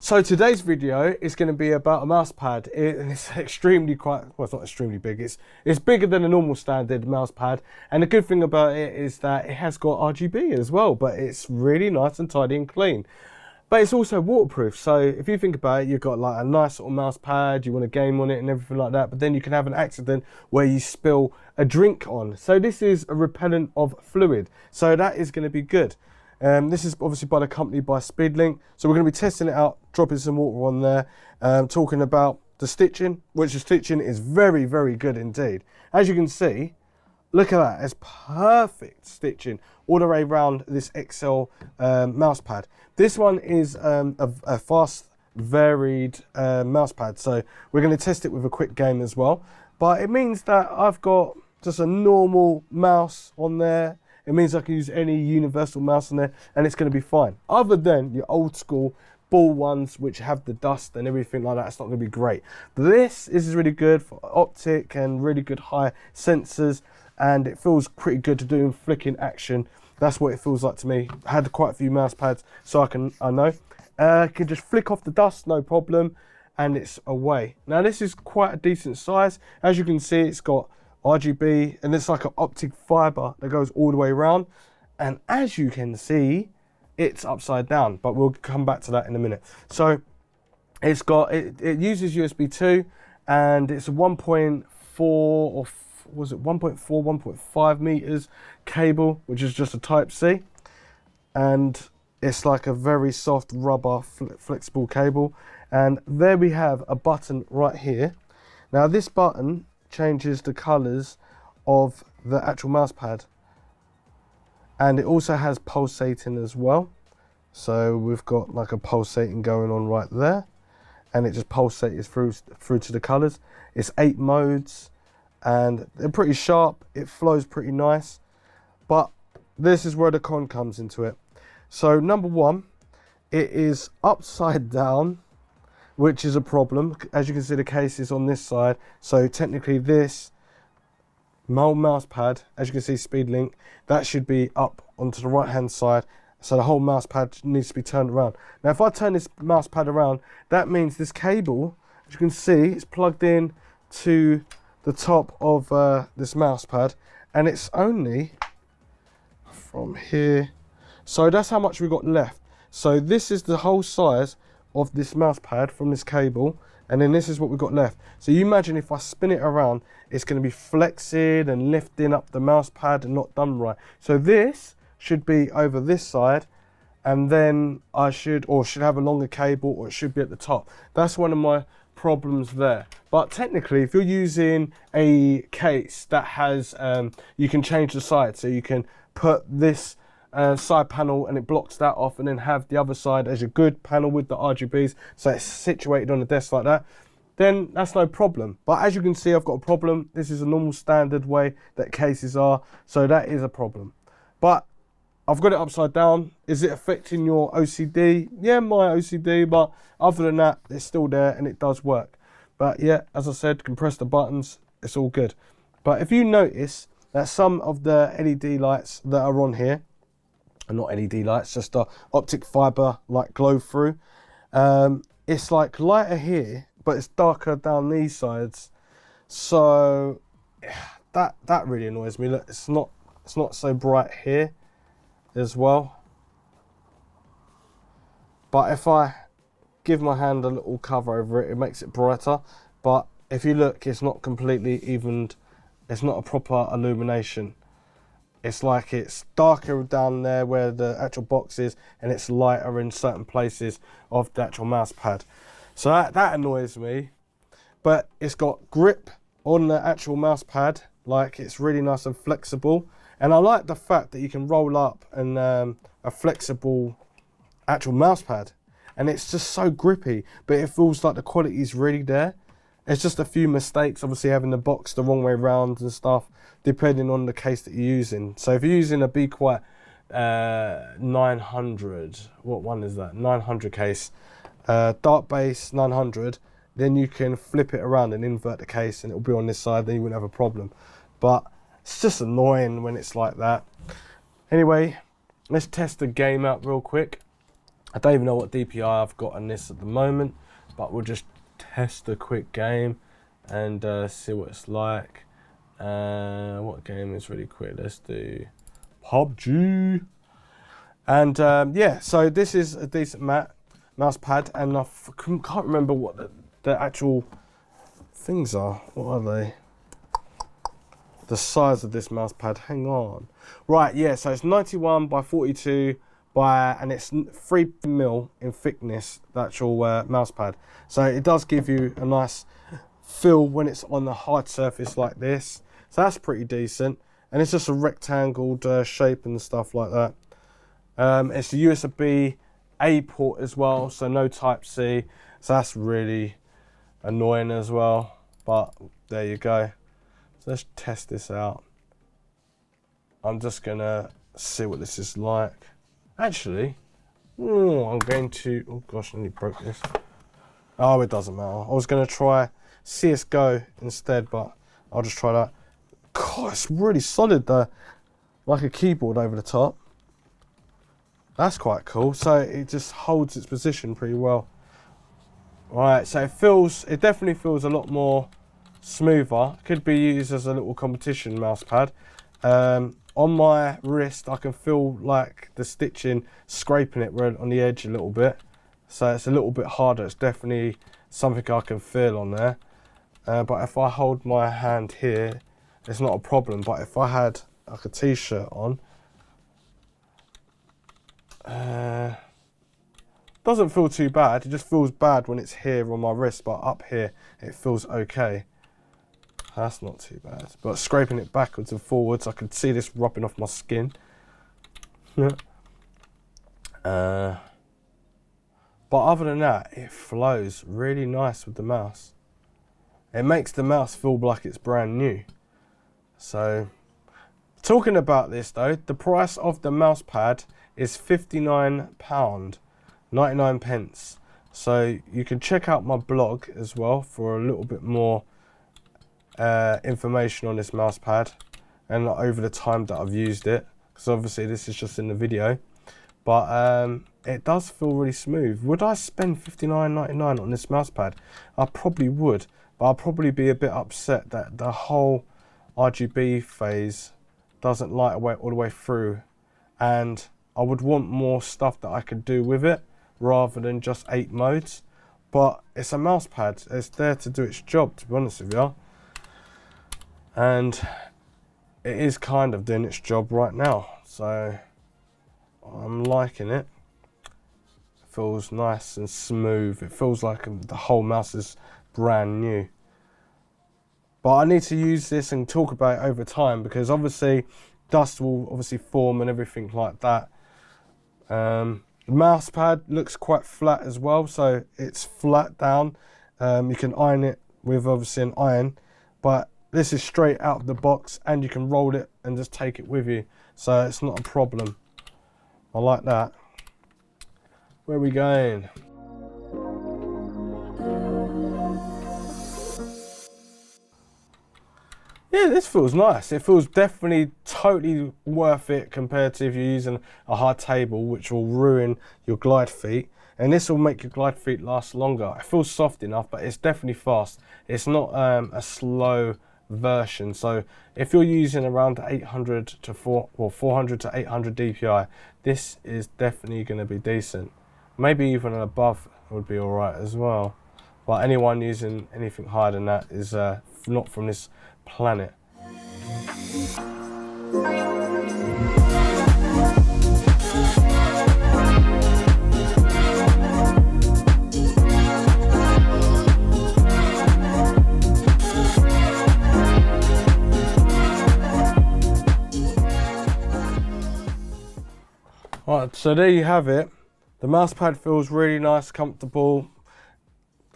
So today's video is going to be about a mouse pad. It's it's not extremely big, it's bigger than a normal standard mouse pad, and the good thing about it is that it has got RGB as well, but it's really nice and tidy and clean. But it's also waterproof, so if you think about it, you've got like a nice little mouse pad, you want to game on it and everything like that, but then you can have an accident where you spill a drink on. So this is a repellent of fluid, so that is going to be good. This is obviously by the company by Speedlink, so we're going to be testing it out, dropping some water on there, talking about the stitching, which the stitching is very, very good indeed. As you can see, look at that, it's perfect stitching all the way around this XL mouse pad. This one is a fast, varied mouse pad, so we're going to test it with a quick game as well. But it means that I've got just a normal mouse on there. It means I can use any universal mouse on there and it's going to be fine. Other than your old school ball ones which have the dust and everything like that, it's not going to be great. But this is really good for optic and really good high sensors, and it feels pretty good to do flicking action. That's what it feels like to me. I had quite a few mouse pads, so I know. I can just flick off the dust, no problem, and it's away. Now this is quite a decent size. As you can see, it's got RGB, and it's like an optic fiber that goes all the way around, and as you can see, it's upside down, but we'll come back to that in a minute. So it's got it uses USB 2, and it's a 1.4 or was it 1.4 1.5 meters cable, which is just a type C, and it's like a very soft rubber flexible cable. And there we have a button right here. Now this button changes the colors of the actual mouse pad, and it also has pulsating as well. So we've got like a pulsating going on right there, and it just pulsates through to the colors. It's 8 modes and they're pretty sharp, it flows pretty nice. But this is where the con comes into it. So number one, it is upside down, which is a problem. As you can see, the case is on this side, so technically this mouse pad, as you can see, Speedlink, that should be up onto the right hand side, so the whole mouse pad needs to be turned around. Now if I turn this mouse pad around, that means this cable, as you can see, it's plugged in to the top of this mouse pad, and it's only from here, so that's how much we've got left. So this is the whole size of this mouse pad from this cable, and then this is what we've got left. So you imagine if I spin it around, it's going to be flexing and lifting up the mouse pad and not done right. So this should be over this side, and then I should have a longer cable, or it should be at the top. That's one of my problems there. But technically, if you're using a case that has you can change the side, so you can put this side panel and it blocks that off, and then have the other side as a good panel with the RGBs, so it's situated on the desk like that, then that's no problem. But as you can see, I've got a problem. This is a normal standard way that cases are, so that is a problem. But I've got it upside down. Is it affecting your OCD? Yeah, my OCD, but other than that, it's still there and it does work. But yeah, as I said, can press the buttons, it's all good. But if you notice that some of the LED lights that are on here, and not LED lights, just a optic fiber like glow through. It's like lighter here, but it's darker down these sides. So that really annoys me. Look, it's not so bright here as well. But if I give my hand a little cover over it, it makes it brighter. But if you look, it's not completely evened. It's not a proper illumination. It's like it's darker down there where the actual box is, and it's lighter in certain places of the actual mouse pad. So that annoys me. But it's got grip on the actual mouse pad, like it's really nice and flexible. And I like the fact that you can roll up and a flexible actual mouse pad, and it's just so grippy, but it feels like the quality is really there. It's just a few mistakes, obviously having the box the wrong way around and stuff, depending on the case that you're using. So if you're using a Be Quiet 900, what one is that? 900 case, dark base 900, then you can flip it around and invert the case and it'll be on this side, then you wouldn't have a problem. But it's just annoying when it's like that. Anyway, let's test the game out real quick. I don't even know what DPI I've got on this at the moment, but we'll just test a quick game and see what it's like. What game is really quick? Let's do PUBG. And yeah, so this is a decent mouse pad, and I can't remember what the actual things are. What are they? The size of this mouse pad. Hang on. Right, yeah, so it's 91 by 42 and it's 3mm in thickness, the actual mouse pad. So it does give you a nice feel when it's on the hard surface like this. So that's pretty decent. And it's just a rectangled shape and stuff like that. It's a USB-A port as well, so no Type-C. So that's really annoying as well. But there you go. So let's test this out. I'm just gonna see what this is like. Actually, I'm going to, oh gosh, I nearly broke this. Oh, it doesn't matter. I was gonna try CSGO instead, but I'll just try that. God, it's really solid though, like a keyboard over the top. That's quite cool. So it just holds its position pretty well. Right, so it definitely feels a lot more smoother. Could be used as a little competition mouse pad. On my wrist, I can feel like the stitching scraping it on the edge a little bit. So it's a little bit harder. It's definitely something I can feel on there. But if I hold my hand here, it's not a problem. But if I had like a t-shirt on, doesn't feel too bad. It just feels bad when it's here on my wrist, but up here it feels okay. That's not too bad. But scraping it backwards and forwards, I can see this rubbing off my skin. But other than that, it flows really nice with the mouse. It makes the mouse feel like it's brand new. So, talking about this though, the price of the mouse pad is £59, 99 pence. So you can check out my blog as well for a little bit more information on this mouse pad and over the time that I've used it, because obviously this is just in the video. But it does feel really smooth. Would I spend £59.99 on this mouse pad? I probably would, but I'll probably be a bit upset that the whole RGB phase doesn't light away all the way through, and I would want more stuff that I could do with it rather than just 8 modes. But it's a mouse pad. It's there to do its job, to be honest with you. And it is kind of doing its job right now. So I'm liking it. It feels nice and smooth. It feels like the whole mouse is brand new. But I need to use this and talk about it over time, because obviously dust will obviously form and everything like that. The mouse pad looks quite flat as well, so it's flat down. You can iron it with obviously an iron, but this is straight out of the box and you can roll it and just take it with you. So it's not a problem. I like that. Where are we going? Yeah, this feels nice. It feels definitely totally worth it compared to if you're using a hard table, which will ruin your glide feet. And this will make your glide feet last longer. It feels soft enough, but it's definitely fast. It's not a slow version. So if you're using around 400 to 800 DPI, this is definitely going to be decent. Maybe even above would be all right as well. But anyone using anything higher than that is not from this planet. Right, so there you have it. The mouse pad feels really nice, comfortable.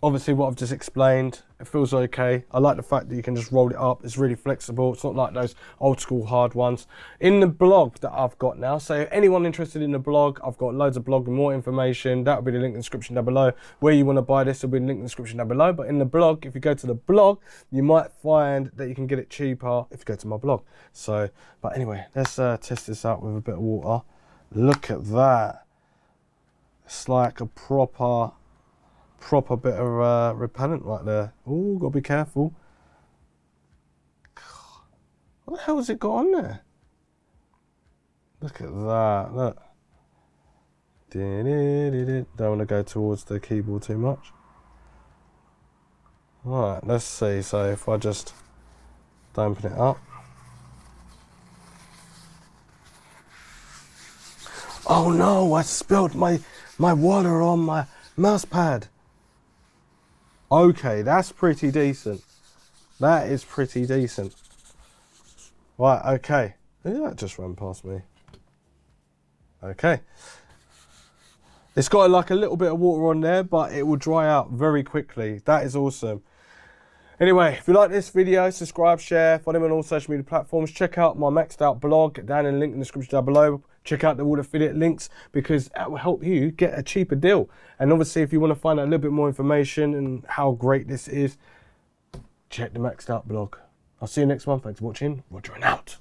Obviously what I've just explained, it feels okay. I like the fact that you can just roll it up. It's really flexible. It's not like those old school hard ones. In the blog that I've got now, so anyone interested in the blog, I've got loads of blog with more information. That'll be the link in the description down below. Where you want to buy this will be the link in the description down below. But in the blog, if you go to the blog, you might find that you can get it cheaper if you go to my blog. So, but anyway, let's test this out with a bit of water. Look at that. It's like a proper bit of repellent right there. Oh, gotta be careful. What the hell has it got on there? Look at that, look. Don't want to go towards the keyboard too much. Right, let's see. So if I just dampen it up. Oh no, I spilled my water on my mouse pad. Okay, that's pretty decent. That is pretty decent. Right, okay. That just ran past me. Okay. It's got like a little bit of water on there, but it will dry out very quickly. That is awesome. Anyway, if you like this video, subscribe, share, follow me on all social media platforms. Check out my MXDOUT blog down in the link in the description down below. Check out all the affiliate links because that will help you get a cheaper deal. And obviously, if you want to find out a little bit more information and how great this is, check the MXDOUT blog. I'll see you next one. Thanks for watching. Roger and out.